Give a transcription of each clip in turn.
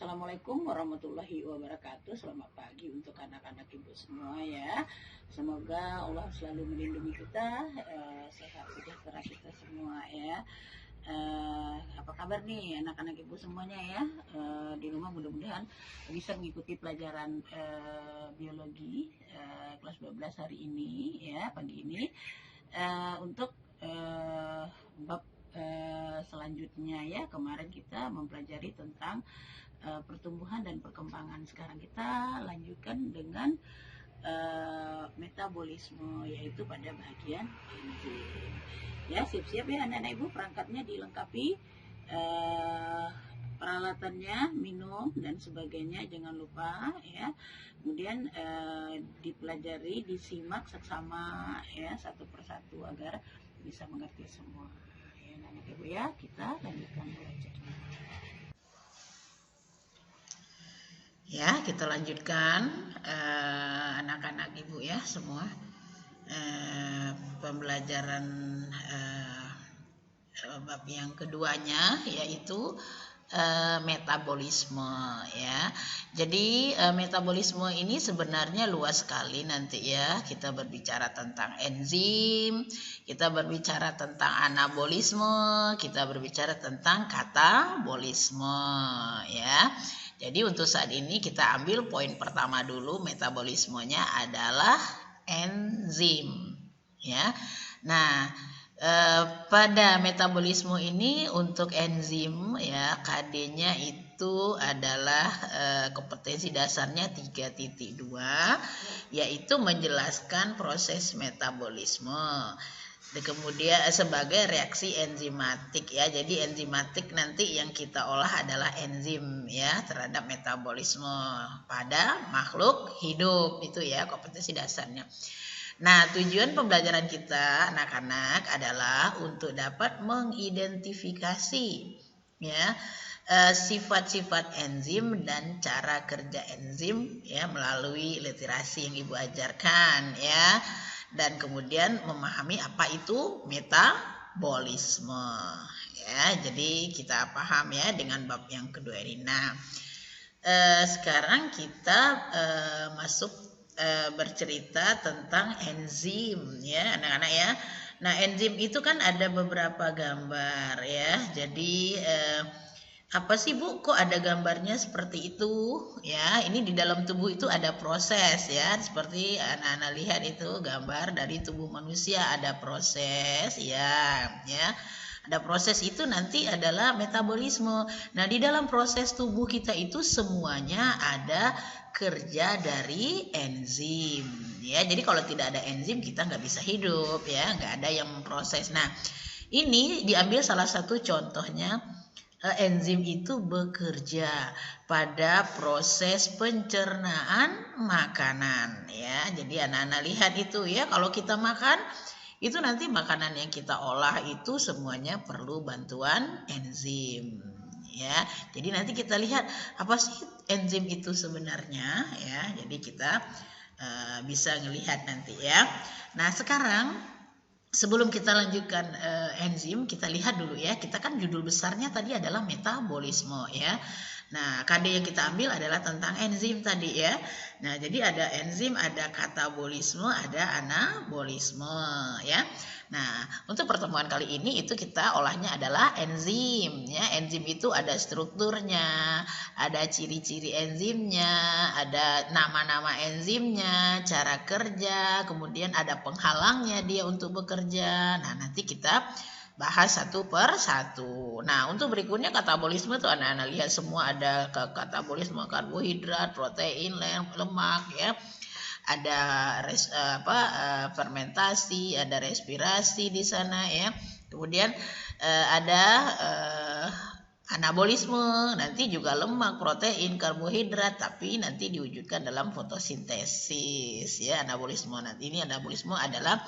Assalamualaikum warahmatullahi wabarakatuh. Selamat pagi untuk anak-anak ibu semua ya. Semoga Allah selalu melindungi kita, sehat sejahtera kita semua ya. Apa kabar nih anak-anak ibu semuanya ya? Di rumah mudah-mudahan bisa mengikuti pelajaran biologi kelas 12 hari ini ya, pagi ini. Untuk bab selanjutnya ya, kemarin kita mempelajari tentang pertumbuhan dan perkembangan. Sekarang kita lanjutkan dengan metabolisme, yaitu pada bagian enzim. Ya, siap-siap ya anak-anak ibu, perangkatnya dilengkapi, peralatannya, minum dan sebagainya jangan lupa ya. Kemudian dipelajari, disimak seksama ya, satu persatu agar bisa mengerti semua ya anak-anak ibu ya. Kita lanjutkan belajarnya. Ya, kita lanjutkan anak-anak ibu ya semua, pembelajaran bab yang keduanya, yaitu metabolisme ya. Jadi metabolisme ini sebenarnya luas sekali nanti ya. Kita berbicara tentang enzim, kita berbicara tentang anabolisme, kita berbicara tentang katabolisme ya. Jadi untuk saat ini kita ambil poin pertama dulu, metabolismenya adalah enzim ya. Nah, pada metabolisme ini untuk enzim ya, KD-nya itu adalah kompetensi dasarnya 3.2, yaitu menjelaskan proses metabolisme. Kemudian sebagai reaksi enzimatik ya. Jadi enzimatik nanti yang kita olah adalah enzim ya terhadap metabolisme pada makhluk hidup, itu ya kompetensi dasarnya. Nah, tujuan pembelajaran kita anak-anak adalah untuk dapat mengidentifikasi ya sifat-sifat enzim dan cara kerja enzim ya melalui literasi yang Ibu ajarkan ya. Dan kemudian memahami apa itu metabolisme ya. Jadi kita paham ya dengan bab yang kedua ini. Nah, sekarang kita masuk bercerita tentang enzim ya anak-anak ya. Nah, enzim itu kan ada beberapa gambar ya. Jadi apa sih Bu, kok ada gambarnya seperti itu ya? Ini di dalam tubuh itu ada proses ya, seperti anak-anak lihat itu gambar dari tubuh manusia, ada proses ya. Ada proses, itu nanti adalah metabolisme. Nah, di dalam proses tubuh kita itu semuanya ada kerja dari enzim ya. Jadi kalau tidak ada enzim kita nggak bisa hidup ya, nggak ada yang memproses. Nah, ini diambil salah satu contohnya. Enzim itu bekerja pada proses pencernaan makanan ya. Jadi anak-anak lihat itu ya, kalau kita makan itu nanti makanan yang kita olah itu semuanya perlu bantuan enzim ya. Jadi nanti kita lihat apa sih enzim itu sebenarnya ya. Jadi kita bisa melihat nanti ya. Nah, sekarang sebelum kita lanjutkan enzim, kita lihat dulu ya. Kita kan judul besarnya tadi adalah metabolisme ya. Nah, KD yang kita ambil adalah tentang enzim tadi ya. Nah, jadi ada enzim, ada katabolisme, ada anabolisme ya. Nah, untuk pertemuan kali ini itu kita olahnya adalah enzim ya. Enzim itu ada strukturnya, ada ciri-ciri enzimnya, ada nama-nama enzimnya, cara kerja, kemudian ada penghalangnya dia untuk bekerja. Nah, nanti kita bahas satu per satu. Nah, untuk berikutnya katabolisme tuh anak-anak lihat semua ada katabolisme karbohidrat, protein, lemak ya. Ada fermentasi, ada respirasi di sana ya. Kemudian ada anabolisme, nanti juga lemak, protein, karbohidrat, tapi nanti diwujudkan dalam fotosintesis ya anabolisme. Nanti ini anabolisme adalah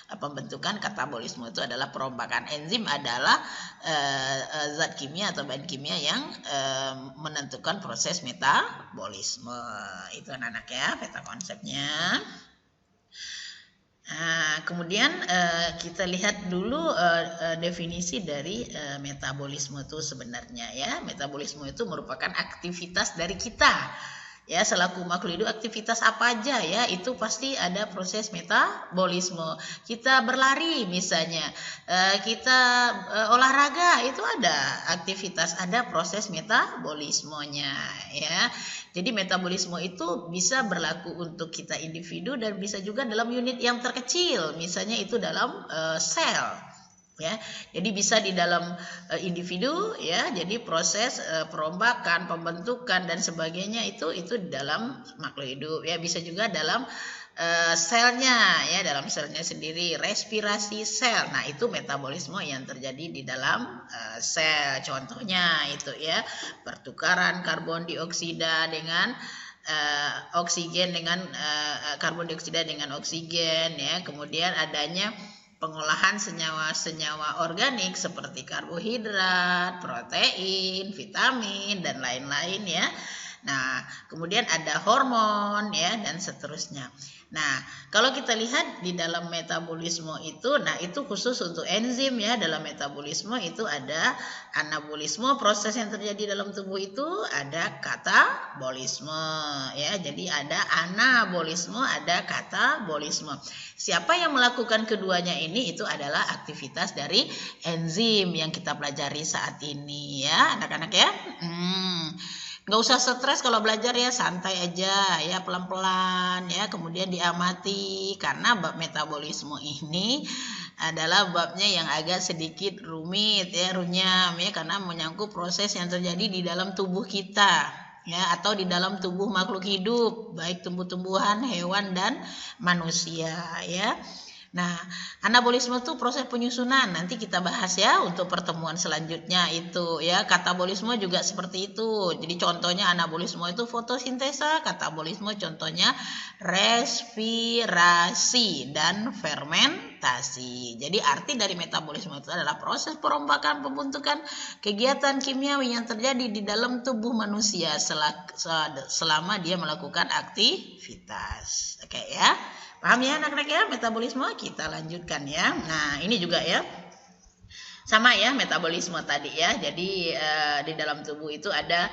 pembentukan, katabolisme itu adalah perombakan. Enzim adalah zat kimia atau bahan kimia yang menentukan proses metabolisme. Itu anak-anak ya, peta konsepnya. Nah, kemudian kita lihat dulu definisi dari metabolisme itu sebenarnya ya. Metabolisme itu merupakan aktivitas dari kita. Ya, selaku makhluk hidup aktivitas apa aja ya, itu pasti ada proses metabolisme. Kita berlari misalnya, kita olahraga, itu ada aktivitas, ada proses metabolismenya ya. Jadi metabolisme itu bisa berlaku untuk kita individu dan bisa juga dalam unit yang terkecil, misalnya itu dalam sel. Ya, jadi bisa di dalam individu ya, jadi proses perombakan, pembentukan dan sebagainya itu di dalam makhluk hidup ya, bisa juga dalam selnya ya, dalam selnya sendiri, respirasi sel. Nah, itu metabolisme yang terjadi di dalam sel. Contohnya itu ya, pertukaran karbon dioksida dengan oksigen dengan karbon dioksida dengan oksigen ya, kemudian adanya pengolahan senyawa-senyawa organik seperti karbohidrat, protein, vitamin, dan lain-lain ya. Nah, kemudian ada hormon ya, dan seterusnya. Nah, kalau kita lihat di dalam metabolisme itu, nah itu khusus untuk enzim ya. Dalam metabolisme itu ada anabolisme, proses yang terjadi dalam tubuh itu, ada katabolisme ya. Jadi ada anabolisme, ada katabolisme. Siapa yang melakukan keduanya ini, itu adalah aktivitas dari enzim yang kita pelajari saat ini ya, anak-anak ya. Nggak usah stres kalau belajar ya, santai aja ya, pelan-pelan ya, kemudian diamati, karena bab metabolisme ini adalah babnya yang agak sedikit rumit ya, runyam ya, karena menyangkut proses yang terjadi di dalam tubuh kita ya, atau di dalam tubuh makhluk hidup, baik tumbuh-tumbuhan, hewan, dan manusia ya. Nah, anabolisme itu proses penyusunan, nanti kita bahas ya untuk pertemuan selanjutnya itu ya. Katabolisme juga seperti itu. Jadi contohnya anabolisme itu fotosintesa, katabolisme contohnya respirasi dan fermentasi. Jadi arti dari metabolisme itu adalah proses perombakan, pembentukan, kegiatan kimiawi yang terjadi di dalam tubuh manusia selama dia melakukan aktivitas. Oke ya. Paham ya anak-anak ya, metabolisme? Kita lanjutkan ya. Nah, ini juga ya, sama ya metabolisme tadi ya. Jadi di dalam tubuh itu ada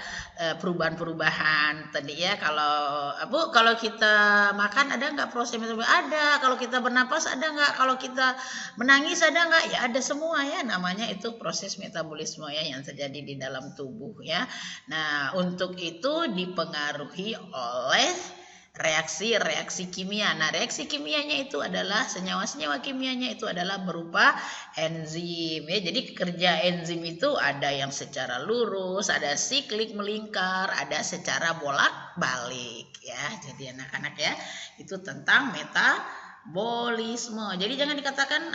perubahan-perubahan tadi ya. Kalau Bu, kalau kita makan ada nggak proses metabolisme? Ada. Kalau kita bernapas ada nggak? Kalau kita menangis ada nggak? Ya ada semua ya. Namanya itu proses metabolisme ya yang terjadi di dalam tubuh ya. Nah, untuk itu dipengaruhi oleh reaksi-reaksi kimia. Nah, reaksi kimianya itu adalah senyawa-senyawa kimianya itu adalah berupa enzim ya. Jadi kerja enzim itu ada yang secara lurus, ada siklik melingkar, ada secara bolak-balik ya. Jadi anak-anak ya, itu tentang metabolisme. Jadi jangan dikatakan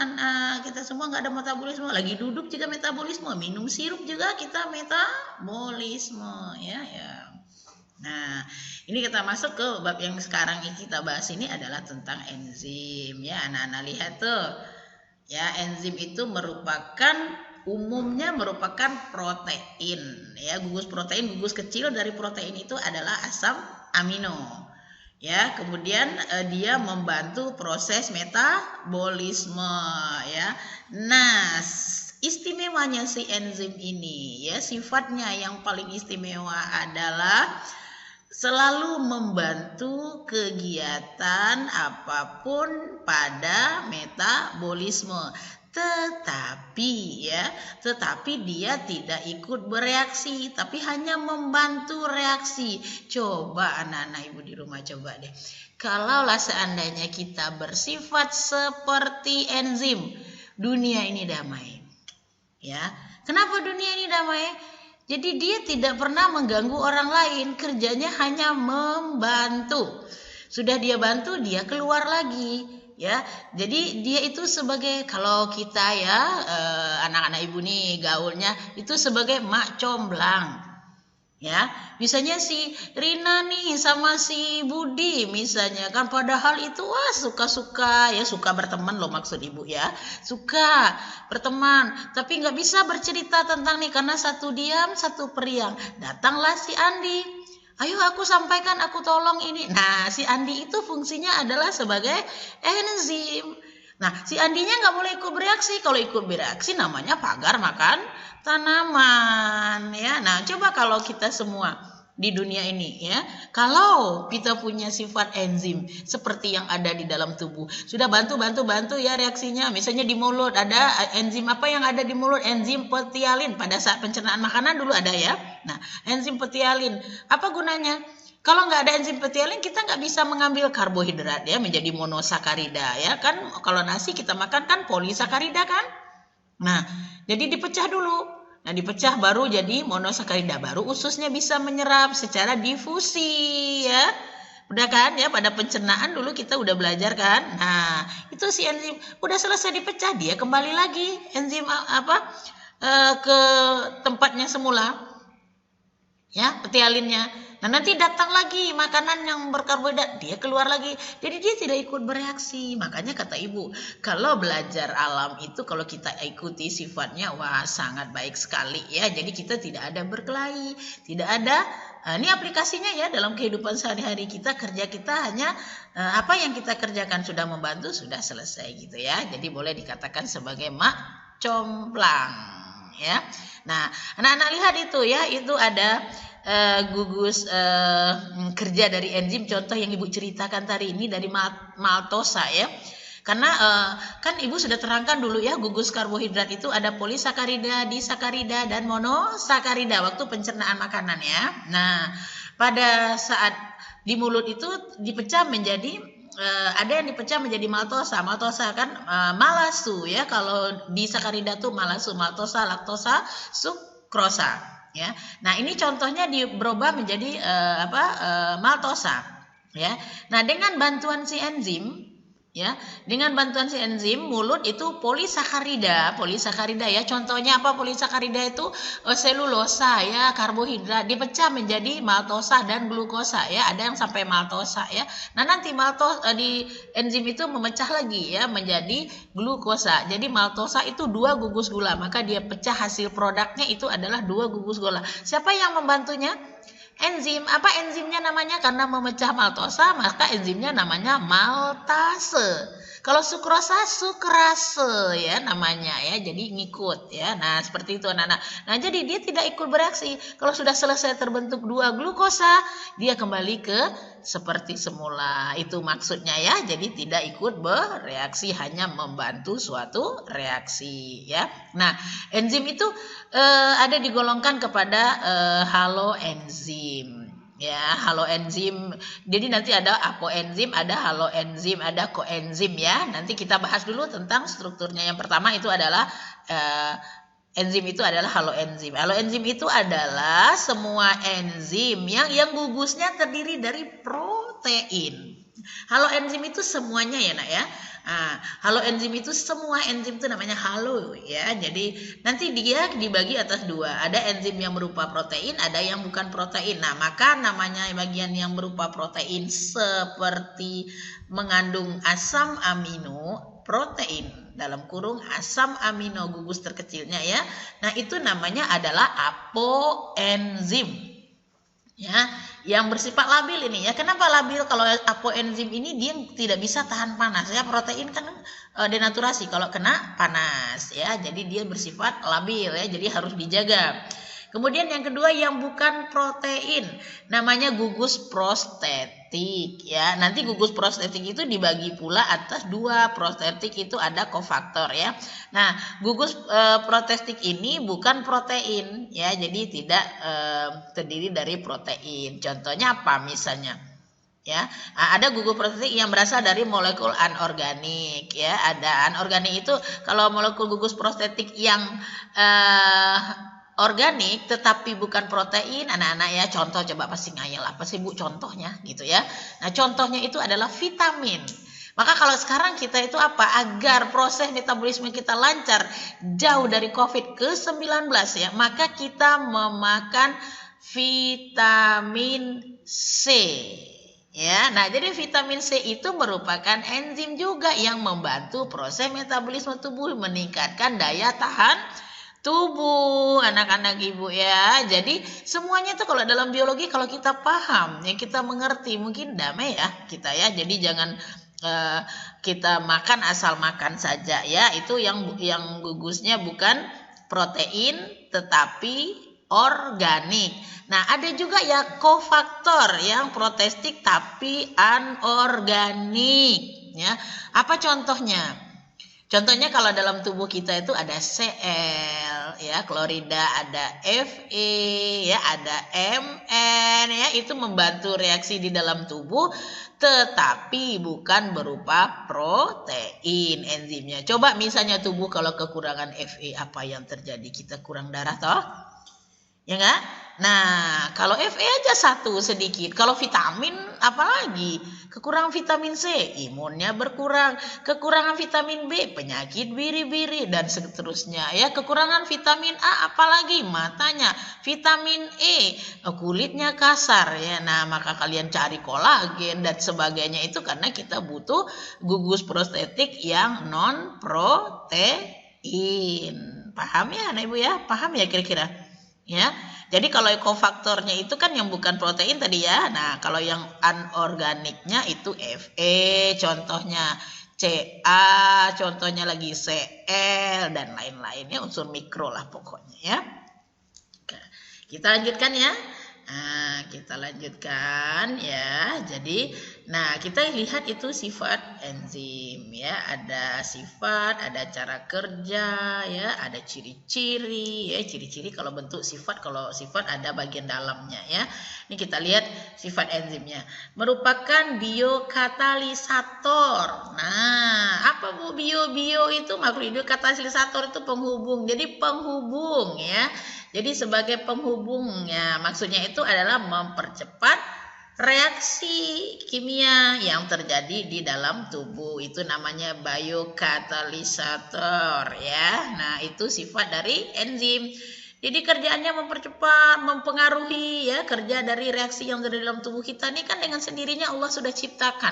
kita semua nggak ada metabolisme. Lagi duduk juga metabolisme, minum sirup juga kita metabolisme ya. Nah, ini kita masuk ke bab yang sekarang kita bahas, ini adalah tentang enzim ya. Anak-anak lihat tuh ya, enzim itu umumnya merupakan protein ya, gugus kecil dari protein itu adalah asam amino ya. Kemudian dia membantu proses metabolisme ya. Nah, istimewanya si enzim ini ya, sifatnya yang paling istimewa adalah selalu membantu kegiatan apapun pada metabolisme. Tetapi dia tidak ikut bereaksi, tapi hanya membantu reaksi. Coba anak-anak ibu di rumah coba deh. Kalaulah seandainya kita bersifat seperti enzim, dunia ini damai. Ya, kenapa dunia ini damai? Jadi dia tidak pernah mengganggu orang lain, kerjanya hanya membantu. Sudah dia bantu, dia keluar lagi, ya. Jadi dia itu sebagai, kalau kita ya anak-anak ibu nih gaulnya itu sebagai mak comblang. Ya, misalnya si Rina nih sama si Budi misalnya kan, padahal itu suka-suka ya, suka berteman loh maksud ibu ya, suka berteman, tapi nggak bisa bercerita tentang nih karena satu diam satu periang. Datanglah si Andi, Ayo aku sampaikan, aku tolong ini. Nah, si Andi itu fungsinya adalah sebagai enzim. Nah, si Andinya nggak boleh ikut bereaksi. Kalau ikut bereaksi namanya pagar makan tanaman. Ya, nah coba kalau kita semua di dunia ini ya, kalau kita punya sifat enzim seperti yang ada di dalam tubuh, sudah bantu ya reaksinya. Misalnya di mulut ada enzim apa yang ada di mulut, enzim petialin pada saat pencernaan makanan dulu ada ya. Nah, enzim petialin apa gunanya? Kalau nggak ada enzim petialin, kita nggak bisa mengambil karbohidrat ya menjadi monosakarida ya kan. Kalau nasi kita makan kan polisakarida kan. Nah, jadi dipecah dulu. Nah, dipecah baru jadi monosakarida, baru ususnya bisa menyerap secara difusi ya. Udah kan ya, pada pencernaan dulu kita udah belajar kan. Nah, itu si enzim udah selesai dipecah, dia kembali lagi enzim ke tempatnya semula. Ya, petialinnya. Nah, nanti datang lagi makanan yang berkarbohidrat, dia keluar lagi. Jadi dia tidak ikut bereaksi. Makanya kata ibu, kalau belajar alam itu kalau kita ikuti sifatnya, wah sangat baik sekali ya. Jadi kita tidak ada berkelahi, tidak ada ini aplikasinya ya dalam kehidupan sehari-hari kita, kerja kita hanya apa yang kita kerjakan sudah membantu, sudah selesai gitu ya. Jadi boleh dikatakan sebagai mak complang ya. Nah, anak-anak lihat itu ya, itu ada gugus kerja dari enzim, contoh yang ibu ceritakan tadi ini dari maltosa ya. Karena kan ibu sudah terangkan dulu ya, gugus karbohidrat itu ada polisakarida, disakarida, dan monosakarida waktu pencernaan makanan ya. Nah, pada saat di mulut itu dipecah menjadi ada yang dipecah menjadi maltosa. Maltosa kan malasu ya. Kalau disakarida tuh malasu, maltosa, laktosa, sukrosa. Ya, nah ini contohnya berubah menjadi maltosa. Ya, nah dengan bantuan si enzim, ya, dengan bantuan si enzim mulut itu polisakarida ya. Contohnya apa polisakarida itu? Selulosa ya, karbohidrat dipecah menjadi maltosa dan glukosa ya. Ada yang sampai maltosa ya. Nah nanti di enzim itu memecah lagi ya menjadi glukosa. Jadi maltosa itu 2 gugus gula, maka dia pecah hasil produknya itu adalah 2 gugus gula. Siapa yang membantunya? Enzim. Apa enzimnya namanya? Karena memecah maltosa, maka enzimnya namanya maltase. Kalau sukrosa, sukrase ya namanya ya. Jadi ngikut ya. Nah, seperti itu anak-anak. Nah, jadi dia tidak ikut bereaksi. Kalau sudah selesai terbentuk 2 glukosa, dia kembali ke seperti semula. Itu maksudnya ya. Jadi tidak ikut bereaksi, hanya membantu suatu reaksi ya. Nah, enzim itu ada digolongkan kepada haloenzim. Ya, haloenzim. Jadi nanti ada apoenzim, ada haloenzim, ada koenzim ya. Nanti kita bahas dulu tentang strukturnya. Yang pertama itu adalah enzim itu adalah haloenzim. Haloenzim itu adalah semua enzim yang gugusnya terdiri dari protein. Haloenzim itu semuanya ya nak ya. Haloenzim itu semua enzim itu namanya halo ya. Jadi nanti dia dibagi atas 2. Ada enzim yang berupa protein, ada yang bukan protein. Nah, maka namanya bagian yang berupa protein seperti mengandung asam amino protein dalam kurung asam amino gugus terkecilnya ya. Nah, itu namanya adalah apoenzim. Ya, yang bersifat labil ini ya. Kenapa labil? Kalau apoenzim ini dia tidak bisa tahan panas ya. Protein kan denaturasi kalau kena panas ya. Jadi dia bersifat labil ya. Jadi harus dijaga. Kemudian yang kedua yang bukan protein namanya gugus prostetik ya. Nanti gugus prostetik itu dibagi pula atas 2. Prostetik itu ada kofaktor ya. Nah, gugus prostetik ini bukan protein ya. Jadi tidak terdiri dari protein. Contohnya apa misalnya? Ya, ada gugus prostetik yang berasal dari molekul anorganik ya. Ada anorganik itu kalau molekul gugus prostetik yang organik tetapi bukan protein anak-anak ya. Contoh coba pasti ngayal apa sih Bu contohnya gitu ya. Nah, contohnya itu adalah vitamin. Maka kalau sekarang kita itu apa? Agar proses metabolisme kita lancar jauh dari COVID-19 ya, maka kita memakan vitamin C. Ya, nah jadi vitamin C itu merupakan enzim juga yang membantu proses metabolisme tubuh, meningkatkan daya tahan tubuh anak-anak ibu ya. Jadi semuanya itu kalau dalam biologi kalau kita paham ya kita mengerti mungkin damai ya kita ya. Jadi jangan kita makan asal makan saja ya. Itu yang gugusnya bukan protein tetapi organik. Nah ada juga ya kofaktor yang protestik tapi anorganik ya. Apa contohnya? Contohnya kalau dalam tubuh kita itu ada Cl, ya klorida, ada Fe, ya ada Mn, ya itu membantu reaksi di dalam tubuh, tetapi bukan berupa protein enzimnya. Coba misalnya tubuh kalau kekurangan Fe, apa yang terjadi? Kita kurang darah toh? Ya enggak? Nah, kalau Fe aja satu sedikit. Kalau vitamin apalagi? Kekurangan vitamin C, imunnya berkurang. Kekurangan vitamin B, penyakit biri-biri dan seterusnya. Ya, kekurangan vitamin A apalagi? Matanya. Vitamin E, kulitnya kasar ya. Nah, maka kalian cari kolagen dan sebagainya itu karena kita butuh gugus prostetik yang non protein. Paham ya, Anak Ibu ya? Paham ya kira-kira? Ya, jadi kalau kofaktornya itu kan yang bukan protein tadi ya. Nah, kalau yang anorganiknya itu Fe, contohnya Ca, contohnya lagi Cl dan lain-lainnya unsur mikro lah pokoknya ya. Oke, kita lanjutkan ya. Nah, kita lanjutkan ya. Jadi, nah kita lihat itu sifat enzim ya. Ada sifat, ada cara kerja ya, ada ciri-ciri ya. Ciri-ciri kalau bentuk sifat, kalau sifat ada bagian dalamnya ya. Ini kita lihat sifat enzimnya. Merupakan biokatalisator. Nah, apa Bu bio itu makhluk hidup, katalisator itu penghubung. Jadi penghubung ya. Jadi sebagai penghubungnya, maksudnya itu adalah mempercepat reaksi kimia yang terjadi di dalam tubuh. Itu namanya biokatalisator ya. Nah, itu sifat dari enzim. Jadi kerjaannya mempercepat, mempengaruhi ya kerja dari reaksi yang ada di dalam tubuh kita. Ini kan dengan sendirinya Allah sudah ciptakan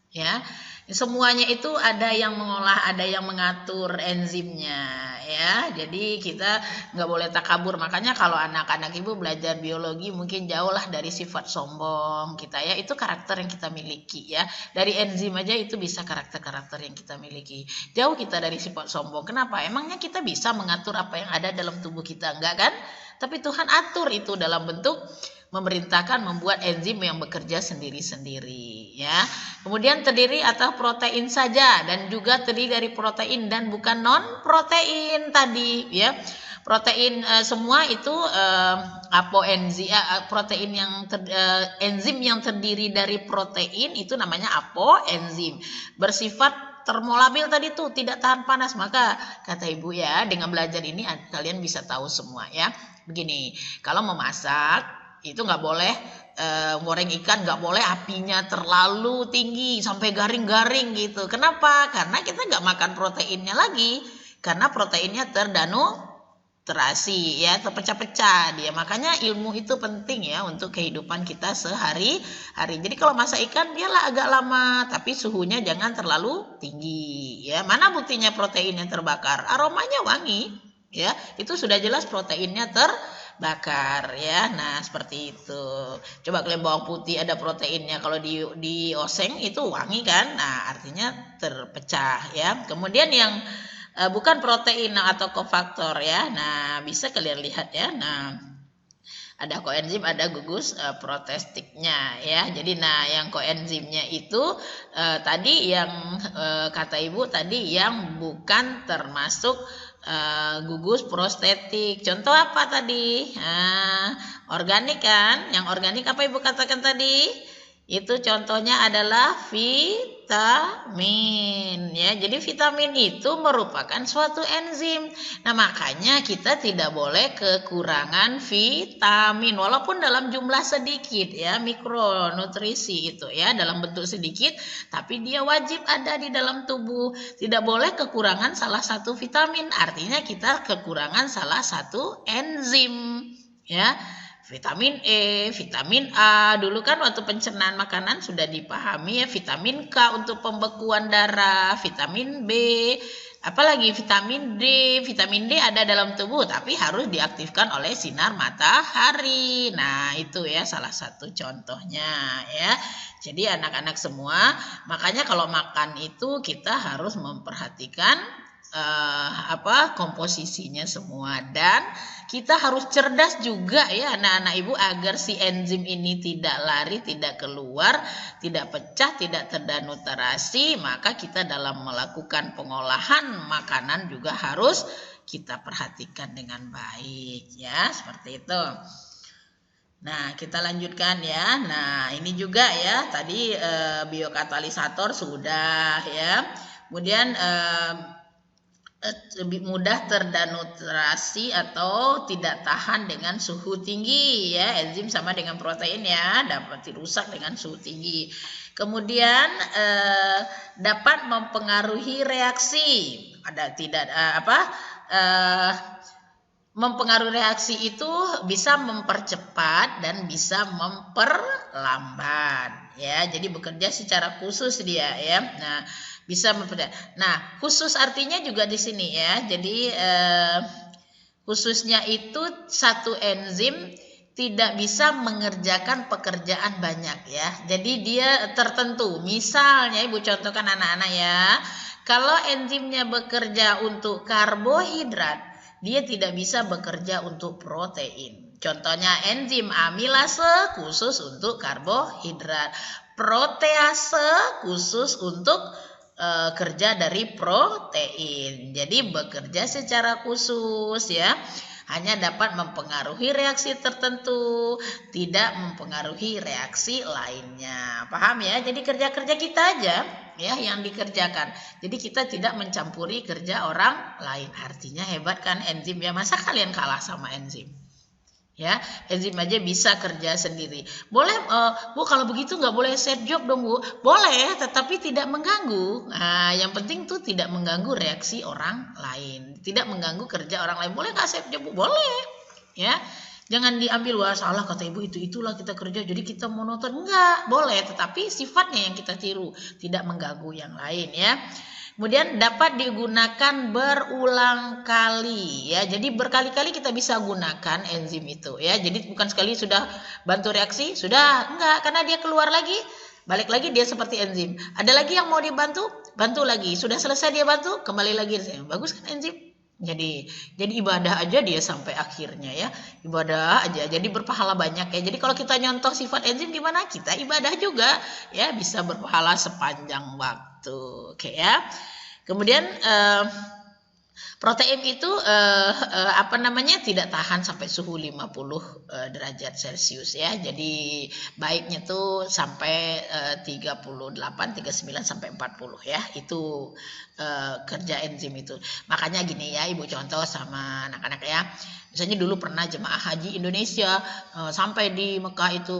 ya. Semuanya itu ada yang mengolah, ada yang mengatur enzimnya ya. Jadi kita nggak boleh takabur. Makanya kalau anak-anak ibu belajar biologi mungkin jauh lah dari sifat sombong kita ya. Itu karakter yang kita miliki ya. Dari enzim aja itu bisa karakter-karakter yang kita miliki. Jauh kita dari sifat sombong. Kenapa? Emangnya kita bisa mengatur apa yang ada dalam tubuh kita? Enggak kan? Tapi Tuhan atur itu dalam bentuk memerintahkan membuat enzim yang bekerja sendiri-sendiri ya. Kemudian terdiri atas protein saja dan juga terdiri dari protein dan bukan non protein tadi ya. Protein semua itu apoenzim protein yang enzim yang terdiri dari protein itu namanya apoenzim. Bersifat termolabil tadi tuh tidak tahan panas. Maka kata ibu ya, dengan belajar ini kalian bisa tahu semua ya. Begini, kalau memasak itu nggak boleh goreng ikan, nggak boleh apinya terlalu tinggi sampai garing-garing gitu. Kenapa? Karena kita nggak makan proteinnya lagi, karena proteinnya terasi ya, terpecah-pecah dia. Makanya ilmu itu penting ya untuk kehidupan kita sehari-hari. Jadi kalau masak ikan biarlah agak lama, tapi suhunya jangan terlalu tinggi ya. Mana buktinya proteinnya terbakar? Aromanya wangi ya, itu sudah jelas proteinnya terbakar ya. Nah seperti itu. Coba kalian bawang putih ada proteinnya, kalau di oseng itu wangi kan. Nah artinya terpecah ya. Kemudian yang bukan protein atau kofaktor ya. Nah bisa kalian lihat ya. Nah ada koenzim, ada gugus protestiknya ya. Jadi nah yang koenzimnya itu tadi yang kata ibu tadi yang bukan termasuk gugus prostetik. Contoh apa tadi? Organik kan? Yang organik apa ibu katakan tadi? Itu contohnya adalah vitamin ya. Jadi vitamin itu merupakan suatu enzim. Nah, makanya kita tidak boleh kekurangan vitamin walaupun dalam jumlah sedikit ya, mikronutrisi itu ya, dalam bentuk sedikit, tapi dia wajib ada di dalam tubuh. Tidak boleh kekurangan salah satu vitamin. Artinya kita kekurangan salah satu enzim ya. Vitamin E, vitamin A, dulu kan waktu pencernaan makanan sudah dipahami ya, vitamin K untuk pembekuan darah, vitamin B Apalagi vitamin D. Vitamin D ada dalam tubuh tapi harus diaktifkan oleh sinar matahari. Nah, itu ya salah satu contohnya ya. Jadi anak-anak semua, makanya kalau makan itu kita harus memperhatikan komposisinya semua, dan kita harus cerdas juga ya anak-anak ibu agar si enzim ini tidak lari, tidak keluar, tidak pecah, tidak terdenaturasi. Maka kita dalam melakukan pengolahan makanan juga harus kita perhatikan dengan baik ya, seperti itu. Nah, kita lanjutkan ya. Nah, ini juga ya tadi biokatalisator sudah ya. Kemudian lebih mudah terdenaturasi atau tidak tahan dengan suhu tinggi ya. Enzim sama dengan protein ya, dapat dirusak dengan suhu tinggi. Kemudian dapat mempengaruhi reaksi. Mempengaruhi reaksi itu bisa mempercepat dan bisa memperlambat ya. Jadi bekerja secara khusus dia ya. Nah, bisa mempercepat. Nah, khusus artinya juga di sini ya. Jadi khususnya itu satu enzim tidak bisa mengerjakan pekerjaan banyak ya. Jadi dia tertentu. Misalnya Ibu contohkan anak-anak ya. Kalau enzimnya bekerja untuk karbohidrat, dia tidak bisa bekerja untuk protein. Contohnya enzim amilase khusus untuk karbohidrat. Protease khusus untuk kerja dari protein. Jadi bekerja secara khusus ya. Hanya dapat mempengaruhi reaksi tertentu, tidak mempengaruhi reaksi lainnya. Paham ya? Jadi kerja-kerja kita aja ya yang dikerjakan. Jadi kita tidak mencampuri kerja orang lain. Artinya hebat kan enzim ya. Masa kalian kalah sama enzim? Ya, enzim aja bisa kerja sendiri. Boleh, Bu, kalau begitu nggak boleh set job dong, Bu. Boleh, tetapi tidak mengganggu. Nah, yang penting tuh tidak mengganggu reaksi orang lain, tidak mengganggu kerja orang lain. Boleh nggak set job, Bu? Boleh. Ya, jangan diambil wah salah kata ibu itulah kita kerja, jadi kita monoton. Enggak, boleh, tetapi sifatnya yang kita tiru, tidak mengganggu yang lain ya. Kemudian dapat digunakan berulang kali ya. Jadi berkali-kali kita bisa gunakan enzim itu ya. Jadi bukan sekali sudah bantu reaksi, sudah enggak, karena dia keluar lagi, balik lagi dia seperti enzim. Ada lagi yang mau dibantu, bantu lagi. Sudah selesai dia bantu, kembali lagi. Bagus kan enzim? Jadi ibadah aja dia sampai akhirnya ya. Ibadah aja. Jadi berpahala banyak ya. Jadi kalau kita nyontoh sifat enzim gimana? Kita ibadah juga ya, bisa berpahala sepanjang waktu. Oke ya. Kemudian protein itu tidak tahan sampai suhu 50 derajat Celcius ya. Jadi baiknya tuh sampai 38, 39 sampai 40 ya. Itu kerja enzim itu. Makanya gini ya, Ibu contoh sama anak-anak ya. Misalnya dulu pernah jemaah haji Indonesia sampai di Mekah itu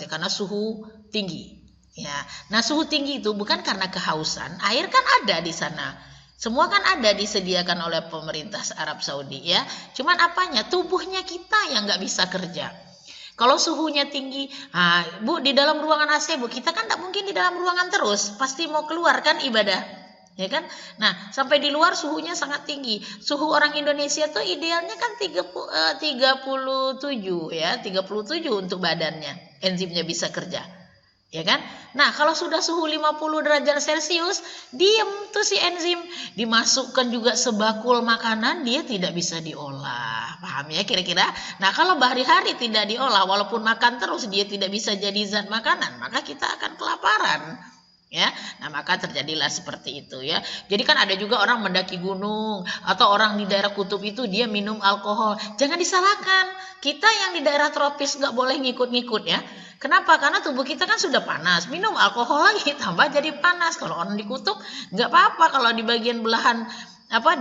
karena suhu tinggi. Ya, nah suhu tinggi itu bukan karena kehausan, air kan ada di sana, semua kan ada disediakan oleh pemerintah Arab Saudi ya. Cuman apanya? Tubuhnya kita yang nggak bisa kerja. Kalau suhunya tinggi, Bu di dalam ruangan AC Bu, kita kan nggak mungkin di dalam ruangan terus, pasti mau keluar kan ibadah, ya kan? Nah sampai di luar suhunya sangat tinggi. Suhu orang Indonesia tuh idealnya kan 37 ya, 37 untuk badannya, enzimnya bisa kerja. Ya kan? Nah, kalau sudah suhu 50 derajat Celcius, diem tuh si enzim, dimasukkan juga sebakul makanan, dia tidak bisa diolah. Paham ya kira-kira? Nah, kalau hari-hari tidak diolah, walaupun makan terus dia tidak bisa jadi zat makanan, maka kita akan kelaparan. Ya, nah maka terjadilah seperti itu ya. Jadi kan ada juga orang mendaki gunung atau orang di daerah kutub itu dia minum alkohol. Jangan disalahkan. Kita yang di daerah tropis nggak boleh ngikut-ngikut ya. Kenapa? Karena tubuh kita kan sudah panas. Minum alkohol lagi tambah jadi panas. Kalau orang di kutub nggak apa-apa. Kalau di bagian belahan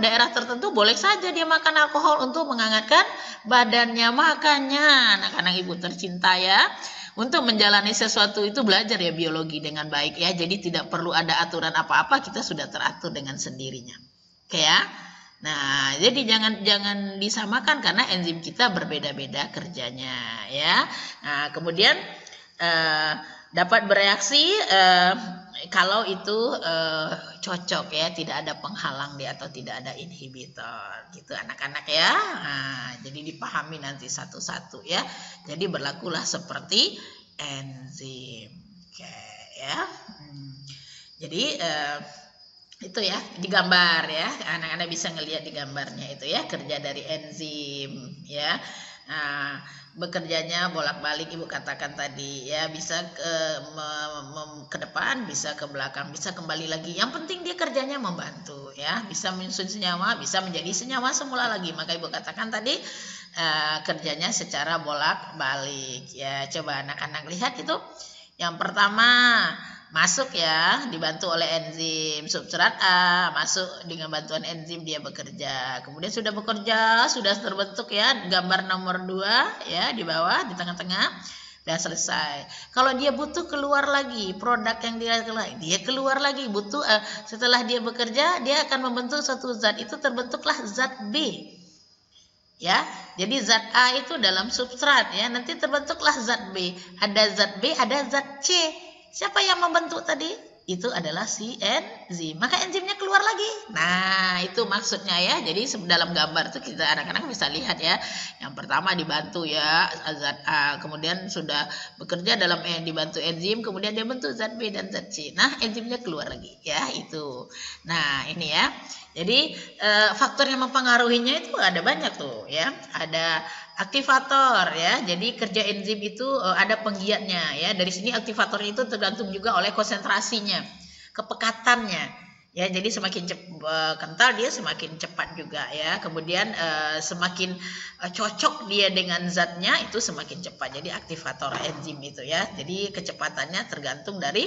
daerah tertentu boleh saja dia makan alkohol untuk menghangatkan badannya. Makanya anak-anak ibu tercinta ya. Untuk menjalani sesuatu itu belajar ya biologi dengan baik ya. Jadi tidak perlu ada aturan apa-apa, kita sudah teratur dengan sendirinya. Oke ya. Nah, jadi jangan disamakan karena enzim kita berbeda-beda kerjanya ya. Nah, kemudian dapat bereaksi kalau itu cocok ya, tidak ada penghalang dia atau tidak ada inhibitor gitu anak-anak ya. Nah, jadi dipahami nanti satu-satu ya. Jadi berlakulah seperti enzim. Oke ya. Jadi itu ya digambar ya, anak-anak bisa ngelihat di gambarnya itu ya, kerja dari enzim ya. Nah, bekerjanya bolak-balik ibu katakan tadi ya, bisa ke depan, bisa ke belakang, bisa kembali lagi. Yang penting dia kerjanya membantu ya, bisa menyusun senyawa, bisa menjadi senyawa semula lagi. Maka ibu katakan tadi kerjanya secara bolak-balik ya. Coba anak-anak lihat itu. Yang pertama masuk ya, dibantu oleh enzim substrat A, masuk dengan bantuan enzim dia bekerja. Kemudian sudah bekerja, sudah terbentuk ya, gambar nomor 2 ya di bawah, di tengah-tengah, sudah selesai. Kalau dia butuh keluar lagi produk yang dia keluar lagi, butuh setelah dia bekerja, dia akan membentuk suatu zat, itu terbentuklah zat B. Ya, jadi zat A itu dalam substrat ya, nanti terbentuklah zat B. Ada zat B, ada zat C. Siapa yang membentuk tadi? Itu adalah si enzim. Maka enzimnya keluar lagi. Nah, itu maksudnya ya. Jadi dalam gambar itu kita anak-anak bisa lihat ya. Yang pertama dibantu ya zat A, kemudian sudah bekerja dalam dibantu enzim, kemudian dia bentuk zat B dan zat C. Nah, enzimnya keluar lagi ya, itu. Nah, ini ya. Jadi faktor yang mempengaruhinya itu ada banyak tuh ya. Ada aktivator ya. Jadi kerja enzim itu ada penggiatnya ya. Dari sini aktivator itu tergantung juga oleh konsentrasinya, kepekatannya. Ya, jadi semakin kental dia semakin cepat juga ya. Kemudian semakin cocok dia dengan zatnya itu semakin cepat. Jadi aktivator enzim itu ya. Jadi kecepatannya tergantung dari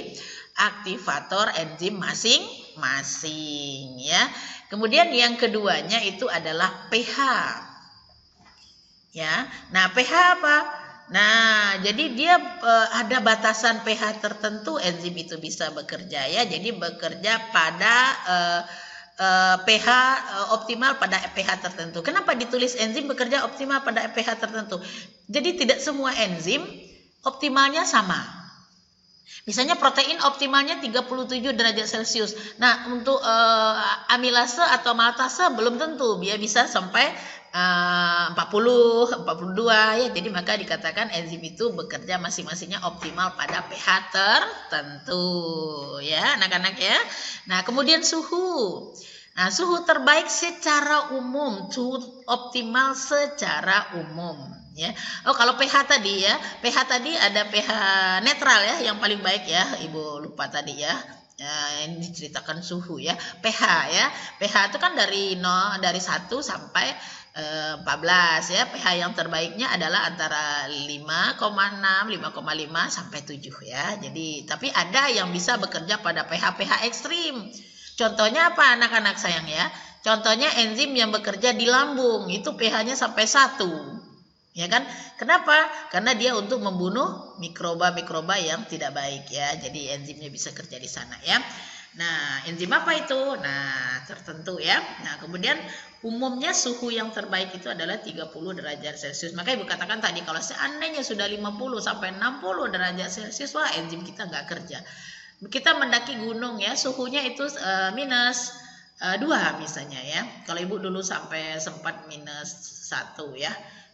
aktivator enzim masing-masing ya. Kemudian yang keduanya itu adalah pH. Ya. Nah, pH apa? Nah, jadi dia ada batasan pH tertentu enzim itu bisa bekerja ya. Jadi bekerja pada pH optimal pada pH tertentu. Kenapa ditulis enzim bekerja optimal pada pH tertentu? Jadi tidak semua enzim optimalnya sama. Misalnya protein optimalnya 37 derajat Celcius. Nah, untuk amilase atau maltase belum tentu. Dia bisa sampai 40, 42 ya. Jadi maka dikatakan enzim itu bekerja masing-masingnya optimal pada pH tertentu ya, anak-anak ya. Nah, kemudian suhu. Nah, suhu terbaik secara umum, suhu optimal secara umum ya. Oh, kalau pH tadi ya, pH tadi ada pH netral ya, yang paling baik ya. Ibu lupa tadi ya. Ini diceritakan suhu ya. pH ya. pH itu kan dari 1 sampai 14 ya. pH yang terbaiknya adalah antara 5,6, 5,5 sampai 7 ya. Jadi tapi ada yang bisa bekerja pada pH ekstrim. Contohnya apa anak-anak sayang ya? Contohnya enzim yang bekerja di lambung, itu pH-nya sampai 1. Ya kan? Kenapa? Karena dia untuk membunuh mikroba-mikroba yang tidak baik ya. Jadi enzimnya bisa kerja di sana ya. Nah, enzim apa itu? Nah, tertentu ya. Nah, kemudian umumnya suhu yang terbaik itu adalah 30 derajat Celcius. Maka ibu katakan tadi kalau seandainya sudah 50 sampai 60 derajat Celcius, wah enzim kita nggak kerja. Kita mendaki gunung ya, suhunya itu minus 2 misalnya ya. Kalau ibu dulu sampai sempat minus 1 ya.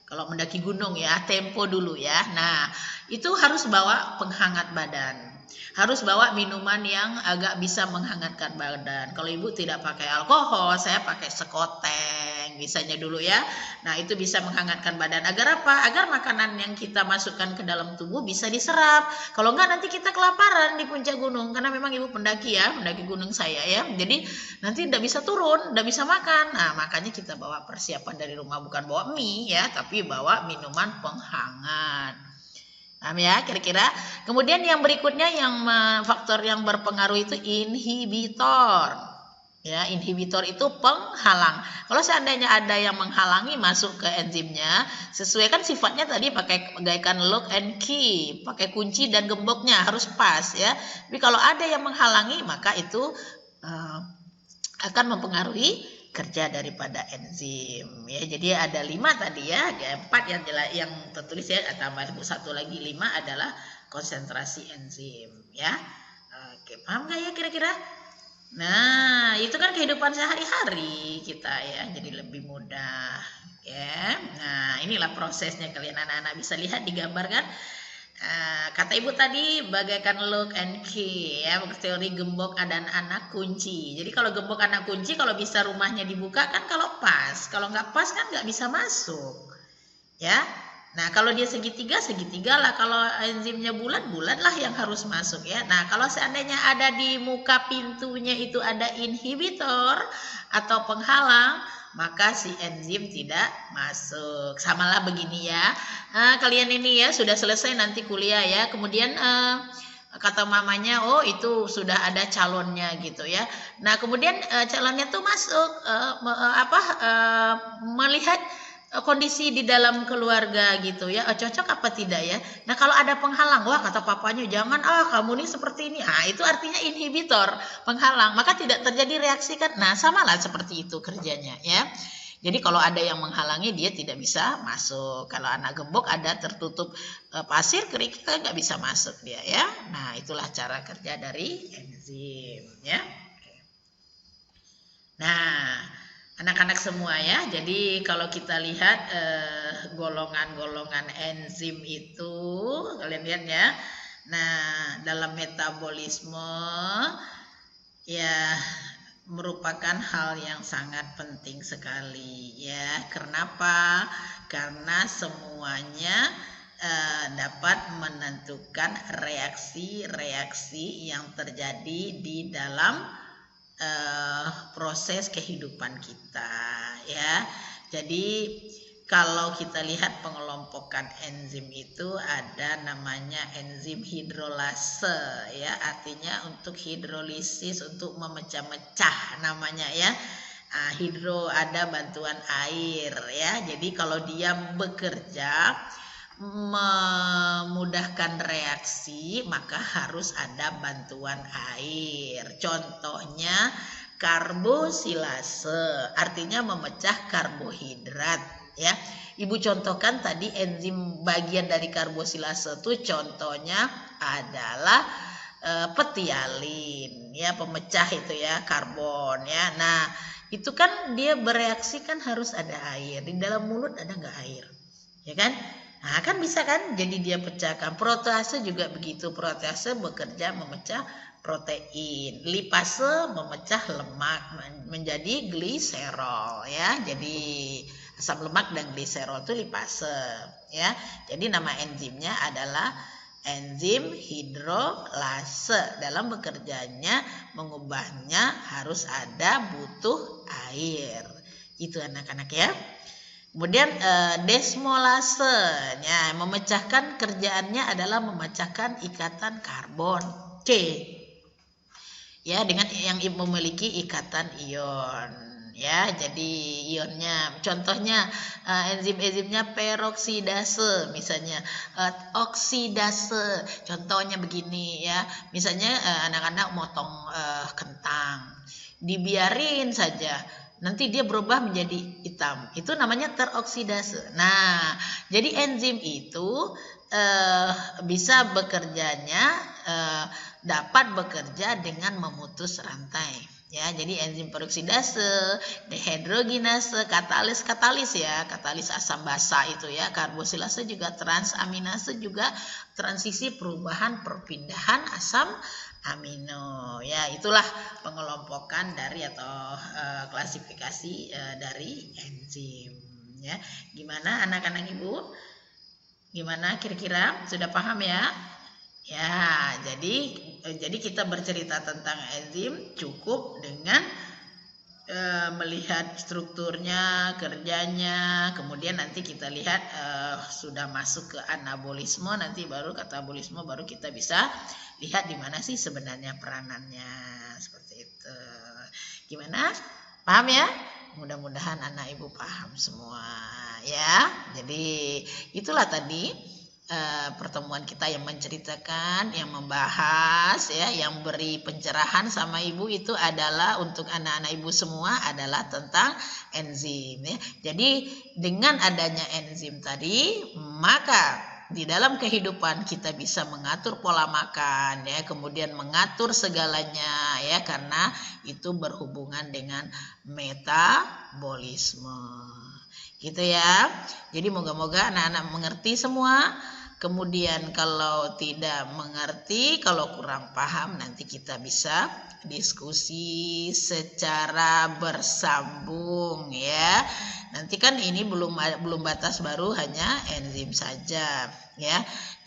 Kalau mendaki gunung ya, tempo dulu ya. Nah, itu harus bawa penghangat badan. Harus bawa minuman yang agak bisa menghangatkan badan. Kalau ibu tidak pakai alkohol, saya pakai sekoteng misalnya dulu ya. Nah, itu bisa menghangatkan badan. Agar apa? Agar makanan yang kita masukkan ke dalam tubuh bisa diserap. Kalau enggak nanti kita kelaparan di puncak gunung. Karena memang ibu pendaki ya, pendaki gunung saya ya. Jadi nanti tidak bisa turun, tidak bisa makan. Nah, makanya kita bawa persiapan dari rumah. Bukan bawa mie ya, tapi bawa minuman penghangat. Paham ya kira-kira. Kemudian yang berikutnya yang faktor yang berpengaruh itu inhibitor. Ya, inhibitor itu penghalang. Kalau seandainya ada yang menghalangi masuk ke enzimnya, sesuaikan sifatnya tadi pakai bagaikan lock and key, pakai kunci dan gemboknya harus pas ya. Tapi kalau ada yang menghalangi maka itu akan mempengaruhi kerja daripada enzim ya. Jadi ada 5 tadi ya, ada 4 yang tertulis ya, tambah 1 lagi 5 adalah konsentrasi enzim ya. Oke, paham nggak ya kira-kira? Nah, itu kan kehidupan sehari-hari kita ya, jadi lebih mudah ya. Nah, inilah prosesnya, kalian anak-anak bisa lihat di gambar kan. Kata ibu tadi bagaikan lock and key ya, teori gembok dan anak kunci. Jadi kalau gembok anak kunci, kalau bisa rumahnya dibuka kan kalau pas, kalau nggak pas kan nggak bisa masuk ya. Nah, kalau dia segitiga, segitiga lah. Kalau enzimnya bulat, bulat lah yang harus masuk ya. Nah, kalau seandainya ada di muka pintunya itu ada inhibitor atau penghalang, maka si enzim tidak masuk. Samalah begini ya. Kalian ini ya sudah selesai nanti kuliah ya. Kemudian kata mamanya, oh itu sudah ada calonnya gitu ya. Nah, kemudian calonnya tuh masuk melihat kondisi di dalam keluarga gitu ya, cocok apa tidak ya. Nah, kalau ada penghalang, wah kata papanya jangan, kamu nih seperti ini, itu artinya inhibitor, penghalang, maka tidak terjadi reaksi kan. Nah, samalah seperti itu kerjanya ya. Jadi kalau ada yang menghalangi, dia tidak bisa masuk. Kalau anak gembok ada tertutup pasir, kerikil nggak bisa masuk dia ya. Nah, itulah cara kerja dari enzim ya. Nah, anak-anak semua ya, jadi kalau kita lihat golongan-golongan enzim itu, kalian lihat ya. Nah, dalam metabolisme ya merupakan hal yang sangat penting sekali ya. Kenapa? Karena semuanya dapat menentukan reaksi-reaksi yang terjadi di dalam proses kehidupan kita ya. Jadi kalau kita lihat pengelompokan enzim itu ada namanya enzim hidrolase ya, artinya untuk hidrolisis, untuk memecah-mecah namanya ya. Hidro ada bantuan air ya. Jadi kalau dia bekerja memudahkan reaksi, maka harus ada bantuan air. Contohnya karbosilase, artinya memecah karbohidrat ya. Ibu contohkan tadi enzim bagian dari karbosilase itu contohnya adalah petialin ya, pemecah itu ya, karbon ya. Nah, itu kan dia bereaksi kan harus ada air. Di dalam mulut ada nggak air? Ya kan? Nah, kan bisa kan, jadi dia pecahkan. Protease juga begitu, protease bekerja memecah protein. Lipase memecah lemak menjadi gliserol ya. Jadi asam lemak dan gliserol itu lipase ya. Jadi nama enzimnya adalah enzim hidrolase. Dalam bekerjanya mengubahnya harus ada butuh air. Itu anak-anak ya. Kemudian desmolase, ya, memecahkan kerjaannya adalah memecahkan ikatan karbon C, ya, dengan yang memiliki ikatan ion, ya. Jadi ionnya, contohnya enzim-enzimnya peroksidase, misalnya oksidase, contohnya begini ya. Misalnya anak-anak motong kentang, dibiarin saja. Nanti dia berubah menjadi hitam. Itu namanya teroksidase. Nah, jadi enzim itu bisa bekerjanya, dapat bekerja dengan memutus rantai. Ya, jadi enzim peroksidase, dehidrogenase, katalis ya, katalis asam basa itu ya, karbosilase juga, transaminase juga, transisi perubahan perpindahan asam amino ya. Itulah pengelompokan dari atau klasifikasi dari enzim ya. Gimana anak-anak ibu? Gimana kira-kira, sudah paham ya? Ya, jadi kita bercerita tentang enzim cukup dengan melihat strukturnya, kerjanya, kemudian nanti kita lihat sudah masuk ke anabolisme, nanti baru katabolisme, baru kita bisa lihat di mana sih sebenarnya peranannya, seperti itu. Gimana? Paham ya? Mudah-mudahan anak ibu paham semua ya. Jadi itulah tadi pertemuan kita yang menceritakan, yang membahas ya, yang beri pencerahan sama ibu itu adalah untuk anak-anak ibu semua adalah tentang enzim ya. Jadi dengan adanya enzim tadi, maka di dalam kehidupan kita bisa mengatur pola makan ya, kemudian mengatur segalanya ya, karena itu berhubungan dengan metabolisme. Gitu ya. Jadi moga-moga anak-anak mengerti semua. Kemudian kalau tidak mengerti, kalau kurang paham, nanti kita bisa diskusi secara bersambung ya. Nanti kan ini belum batas baru, hanya enzim saja ya.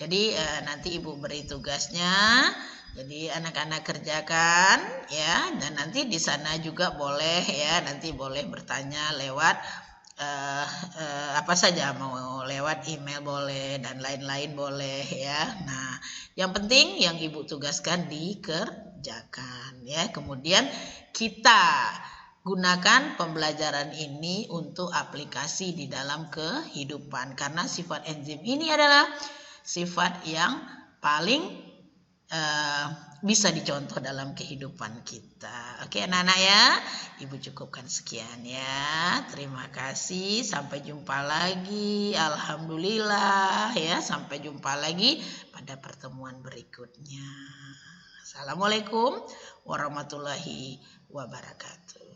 Jadi nanti Ibu beri tugasnya. Jadi anak-anak kerjakan ya, dan nanti di sana juga boleh ya, nanti boleh bertanya lewat apa saja, mau lewat email boleh dan lain-lain boleh ya. Nah, yang penting yang Ibu tugaskan dikerjakan ya. Kemudian kita gunakan pembelajaran ini untuk aplikasi di dalam kehidupan, karena sifat enzim ini adalah sifat yang paling bisa dicontoh dalam kehidupan kita. Oke anak-anak ya, Ibu cukupkan sekian ya. Terima kasih, sampai jumpa lagi. Alhamdulillah ya, sampai jumpa lagi pada pertemuan berikutnya. Assalamualaikum warahmatullahi wabarakatuh.